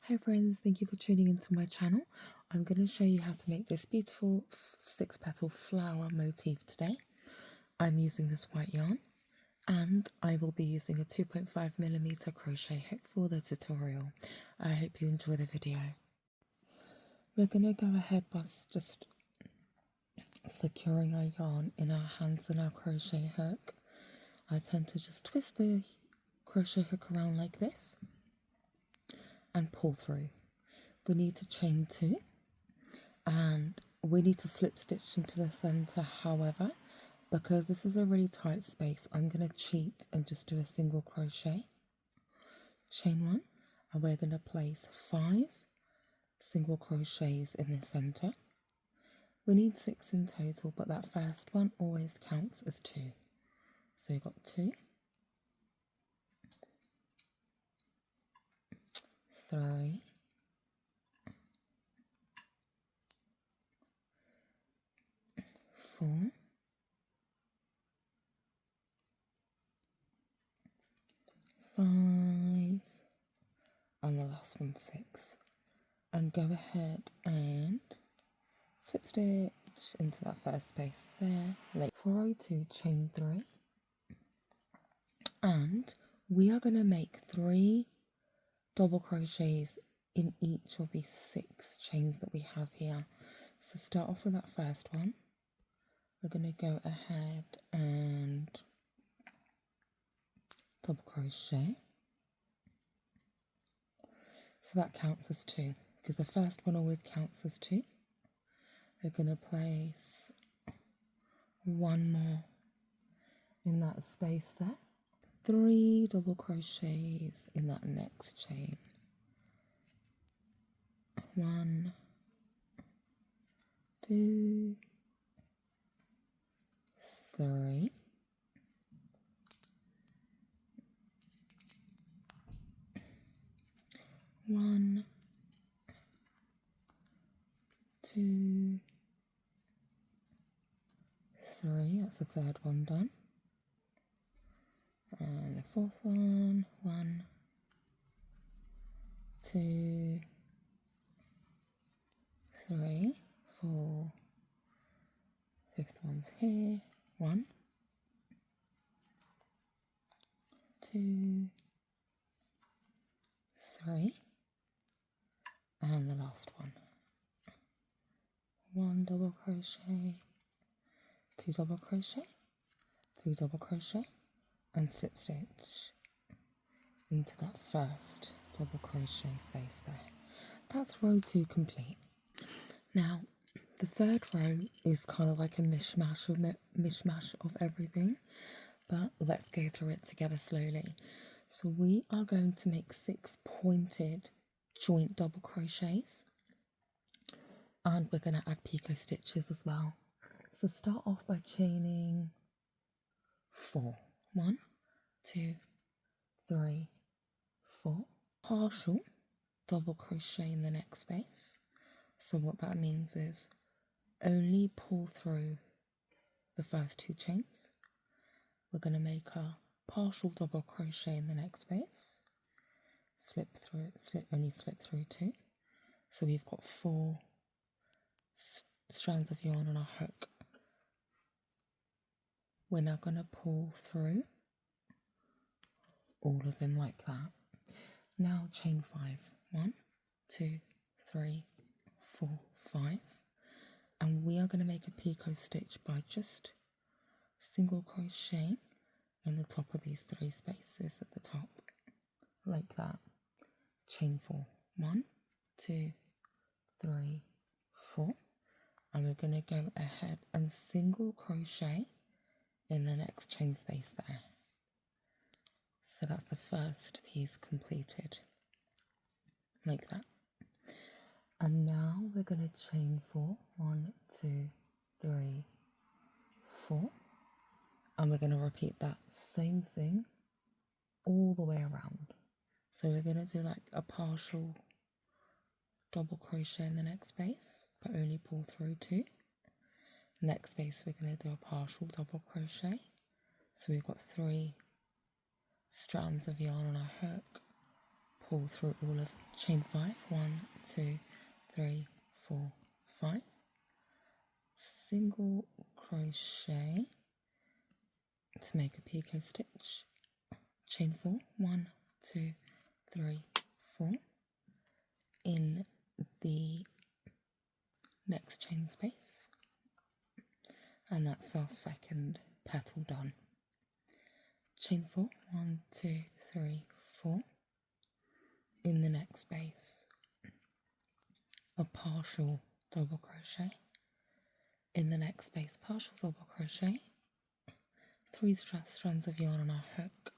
Hi friends, thank you for tuning into my channel. I'm going to show you how to make this beautiful 6-petal flower motif today. I'm using this white yarn and I will be using a 2.5mm crochet hook for the tutorial. I hope you enjoy the video. We're going to go ahead by just securing our yarn in our hands and our crochet hook. I tend to just twist the crochet hook around like this and pull through. We need to chain 2 and we need to slip stitch into the center. However, because this is a really tight space, I'm going to cheat and just do a single crochet, chain 1, and we're going to place 5 single crochets in the center. We need 6 in total, but that first one always counts as 2. So you've got 2, 3, 4, 5, and the last one 6. And go ahead and slip stitch into that first space there. Like 4 row 2, chain 3, and we are going to make 3 double crochets in each of these 6 chains that we have here. So start off with that first one. We're going to go ahead and double crochet. So that counts as 2 because the first one always counts as 2. We're going to place 1 more in that space there. 3 double crochets in that next chain. 1, 2, 3. 1, 2, 3. That's the third one done. And the fourth one. 1, 2, 3, 4. Fifth one's here. 1, 2, 3. And the last one. 1 double crochet, 2 double crochet, 3 double crochet, and slip stitch into that first double crochet space there. That's row 2 complete. Now the third row is kind of like a mishmash of everything, but let's go through it together slowly. So we are going to make 6 pointed joint double crochets, and we're going to add picot stitches as well. So start off by chaining 4. 1, 2, 3, 4. Partial double crochet in the next space. So what that means is only pull through the first 2 chains. We're going to make a partial double crochet in the next space. Only slip through 2. So we've got 4 strands of yarn on our hook. We're now going to pull through all of them like that. Now chain 5. 1, 2, 3, 4, 5. And we are going to make a picot stitch by just single crochet in the top of these 3 spaces at the top, like that. Chain 4. 1, 2, 3, 4. And we're going to go ahead and single crochet in the next chain space there. So that's the first piece completed, like that. And now we're going to chain 4. 1, 2, 3, 4. And we're going to repeat that same thing all the way around. So we're going to do like a partial double crochet in the next space, but only pull through 2. Next space we're going to do a partial double crochet. So we've got 3 strands of yarn on our hook, pull through all of chain 5, 1, 2, 3, 4, 5, single crochet to make a picot stitch, chain 4, 1, 2, 3, 4 in the next chain space, and that's our second petal done. Chain 4, 1, 2, 3, 4 in the next space, a partial double crochet in the next space, partial double crochet, 3 strands of yarn on our hook,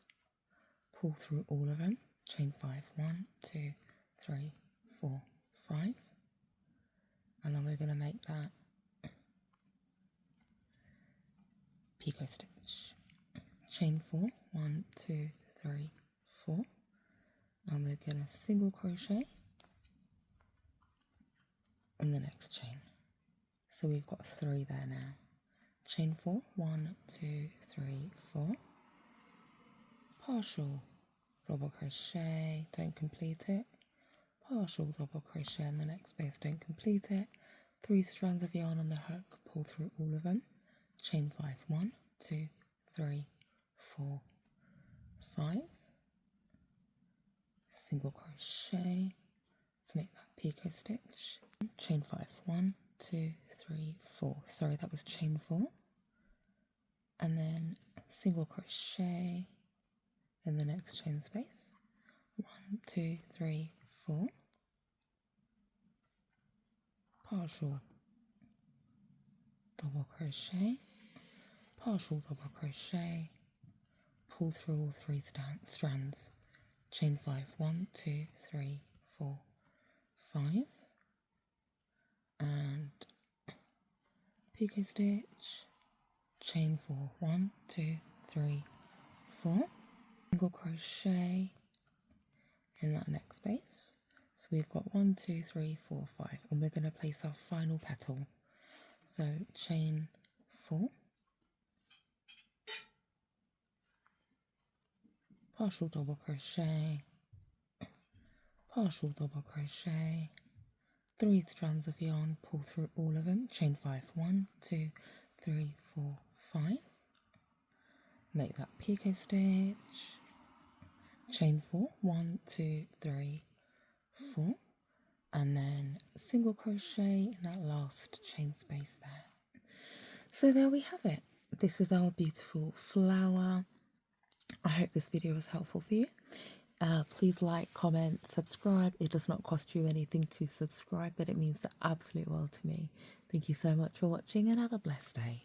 pull through all of them, chain 5, 1, 2, 3, 4, 5, and then we're going to make that picot stitch. Chain 4, 1, 2, 3, 4, and we're going to single crochet in the next chain. So we've got 3 there now. Chain 4, 1, 2, 3, 4, partial double crochet, don't complete it, partial double crochet in the next space, don't complete it, 3 strands of yarn on the hook, pull through all of them, chain 5, 1, 2, 3, 4, 5, single crochet to make that picot stitch, chain 5, 1, 2, 3, 4, sorry that was chain 4, and then single crochet in the next chain space, 1, 2, 3, 4, partial double crochet, partial double crochet, pull through all 3 strands, chain 5, 1, 2, 3, 4, 5, and picot stitch, chain 4, 1, 2, 3, 4, single crochet in that next space. So we've got 1, 2, 3, 4, 5, and we're going to place our final petal. So chain 4, partial double crochet, partial double crochet, 3 strands of yarn, pull through all of them, chain 5, 1, 2, 3, 4, 5, make that picot stitch, chain 4, 1, 2, 3, 4, and then single crochet in that last chain space there. So there we have it. This is our beautiful flower. I hope this video was helpful for you. Please like, comment, subscribe. It does not cost you anything to subscribe, but it means the absolute world to me. Thank you so much for watching and have a blessed day.